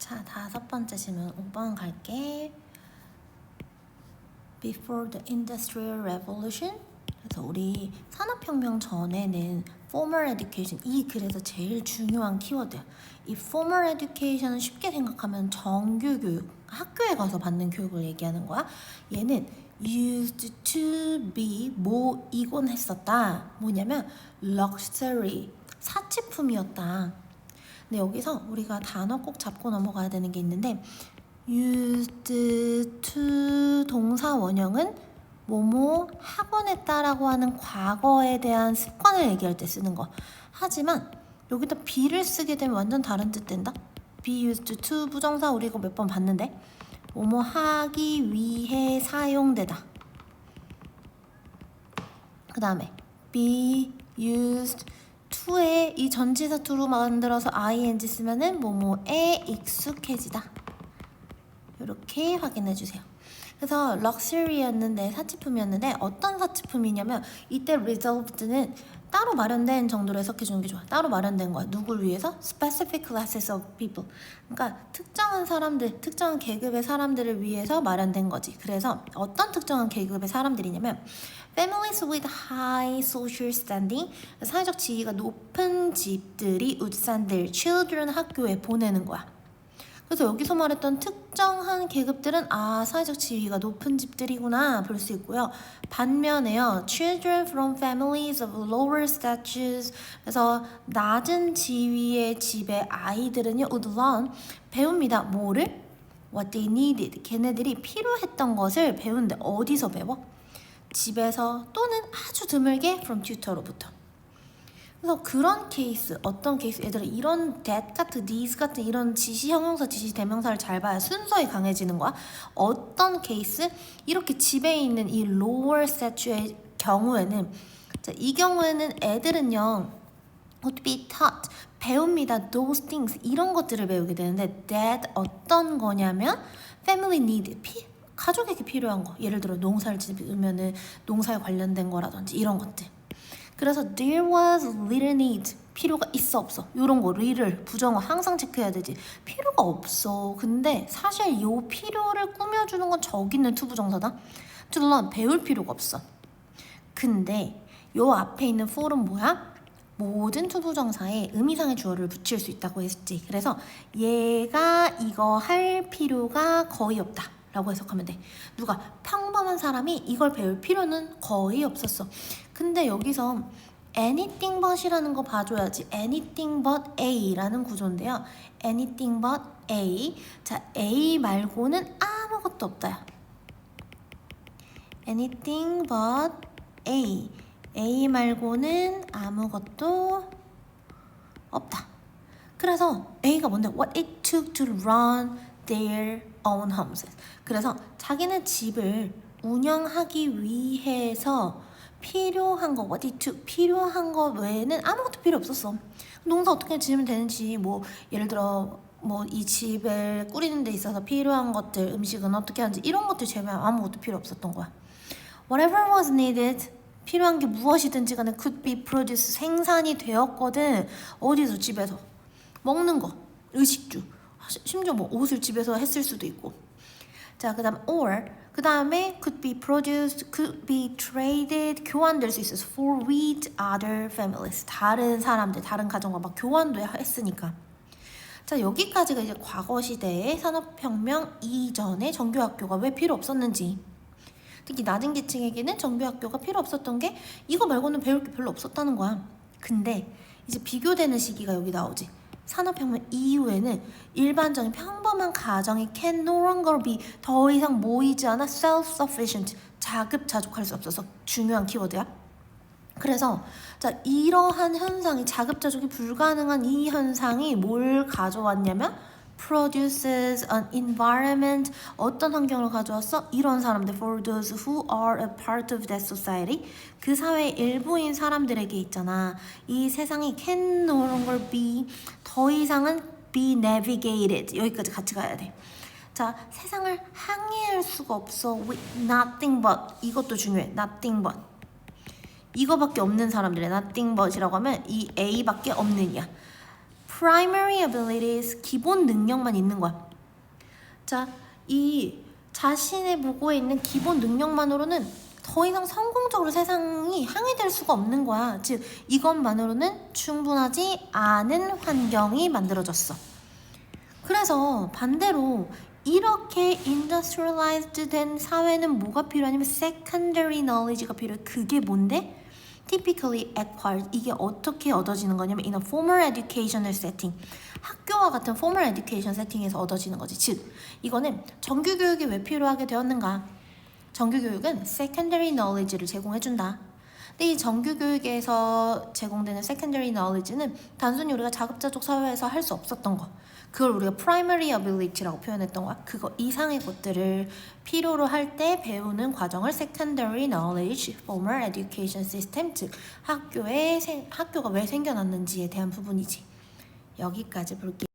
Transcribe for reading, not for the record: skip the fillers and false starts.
자, 5번째 질문 5번 갈게. Before the Industrial Revolution, 그래서 우리 산업혁명 전에는 formal education, 이 그래서 제일 중요한 키워드야. 이 formal education은 쉽게 생각하면 정규교육, 학교에 가서 받는 교육을 얘기하는 거야. 얘는 used to be 이곤 했었다. 뭐냐면 luxury, 사치품이었다. 근데 여기서 우리가 단어 꼭 잡고 넘어가야 되는 게 있는데 used to 동사 원형은 뭐뭐 하곤 했다라고 하는 과거에 대한 습관을 얘기할 때 쓰는 거. 하지만 여기다 be를 쓰게 되면 완전 다른 뜻 된다. be used to 부정사 우리 이거 몇 번 봤는데 뭐뭐 하기 위해 사용되다. 그 다음에 be used to에 이 전치사 to로 만들어서 ing 쓰면은 뭐뭐에 익숙해지다. 이렇게 확인해 주세요. 그래서 럭셔리였는데 사치품이었는데 어떤 사치품이냐면 이때 reserved는 따로 마련된 정도로 해석해 주는 게 좋아. 따로 마련된 거야. 누굴 위해서? Specific classes of people. 그러니까 특정한 사람들, 특정한 계급의 사람들을 위해서 마련된 거지. 그래서 어떤 특정한 계급의 사람들이냐면 families with high social standing, 사회적 지위가 높은 집들이 would send their children 학교에 보내는 거야. 그래서 여기서 말했던 특정한 계급들은 사회적 지위가 높은 집들이구나 볼 수 있고요. 반면에요, children from families of lower status, 그래서 낮은 지위의 집의 아이들은요, would learn, 배웁니다. 뭐를? What they needed, 걔네들이 필요했던 것을 배우는데 어디서 배워? 집에서 또는 아주 드물게 from tutor로부터. 그래서 그런 케이스, 어떤 케이스, 얘들아 이런 that 같은 these 같은 이런 지시 형용사, 지시 대명사를 잘 봐야 순서에 강해지는 거야. 어떤 케이스? 이렇게 집에 있는 이 lower statu의 경우에는, 자, 이 경우에는 애들은요 would be taught, 배웁니다. those things, 이런 것들을 배우게 되는데 that 어떤 거냐면 family need, 가족에게 필요한 거. 예를 들어 농사를 지으면은 농사에 관련된 거라든지 이런 것들. 그래서 there was little need, 필요가 있어 없어, 요런 거 little 부정어 항상 체크해야 되지. 필요가 없어. 근데 사실 요 필요를 꾸며주는 건 저기 있는 to 부정사다. to learn, 배울 필요가 없어. 근데 요 앞에 있는 for은 뭐야? 모든 to 부정사에 의미상의 주어를 붙일 수 있다고 했지. 그래서 얘가 이거 할 필요가 거의 없다 라고 해석하면 돼. 누가? 평범한 사람이 이걸 배울 필요는 거의 없었어. 근데 여기서 anything but이라는 거 봐줘야지. anything but A라는 구조인데요. anything but A. 자, A 말고는 아무것도 없다요. anything but A. A 말고는 아무것도 없다. 그래서 A가 뭔데? What it took to run their own homes. 그래서 자기네 집을 운영하기 위해서 필요한 거, what it took, 필요한 거 외에는 아무것도 필요 없었어. 농사 어떻게 지으면 되는지, 뭐 예를 들어 뭐 이 집을 꾸리는 데 있어서 필요한 것들, 음식은 어떻게 하는지 이런 것들 제외하면 아무것도 필요 없었던 거야. Whatever was needed, 필요한 게 무엇이든지 간에 could be produced, 생산이 되었거든. 어디서? 집에서. 먹는 거, 의식주, 심지어 뭐 옷을 집에서 했을 수도 있고. 자, 그 다음 or, 그 다음에 could be produced, could be traded, 교환될 수 있어서 for with other families, 다른 사람들, 다른 가정과 막 교환도 했으니까. 자, 여기까지가 이제 과거 시대의 산업혁명 이전에 정규학교가 왜 필요 없었는지, 특히 낮은 계층에게는 정규학교가 필요 없었던 게 이거 말고는 배울 게 별로 없었다는 거야. 근데 이제 비교되는 시기가 여기 나오지. 산업혁명 이후에는 일반적인 평범한 가정이 can no longer be, 더 이상 모이지 않아 self-sufficient, 자급자족할 수 없어서 중요한 키워드야. 그래서 자, 이러한 현상이, 자급자족이 불가능한 이 현상이 뭘 가져왔냐면 produces an environment, 어떤 환경을 가져왔어? 이런 사람들, for those who are a part of that society, 그 사회의 일부인 사람들에게 있잖아. 이 세상이 can no longer be, 더 이상은 be navigated, 여기까지 같이 가야 돼. 자, 세상을 항해할 수가 없어 with nothing but, 이것도 중요해. nothing but, 이거밖에 없는 사람들의 nothing but이라고 하면 이 A밖에 없는 이야. primary abilities, 기본 능력만 있는 거야. 자, 이 자신의 무고에 있는 기본 능력만으로는 더 이상 성공적으로 세상이 항해될 수가 없는 거야. 즉, 이것만으로는 충분하지 않은 환경이 만들어졌어. 그래서 반대로 이렇게 industrialized 된 사회는 뭐가 필요하냐면 secondary knowledge가 필요해. 그게 뭔데? typically acquired. 이게 어떻게 얻어지는 거냐면 in a formal educational setting. 학교와 같은 formal education setting에서 얻어지는 거지. 즉, 이거는 정규교육이 왜 필요하게 되었는가? 정규교육은 secondary knowledge를 제공해준다. 근데 이 정규교육에서 제공되는 secondary knowledge는 단순히 우리가 자급자족 사회에서 할 수 없었던 거, 그걸 우리가 primary ability라고 표현했던 거야. 그거 이상의 것들을 필요로 할 때 배우는 과정을 secondary knowledge, formal education system, 즉 학교가 왜 생겨났는지에 대한 부분이지. 여기까지 볼게요.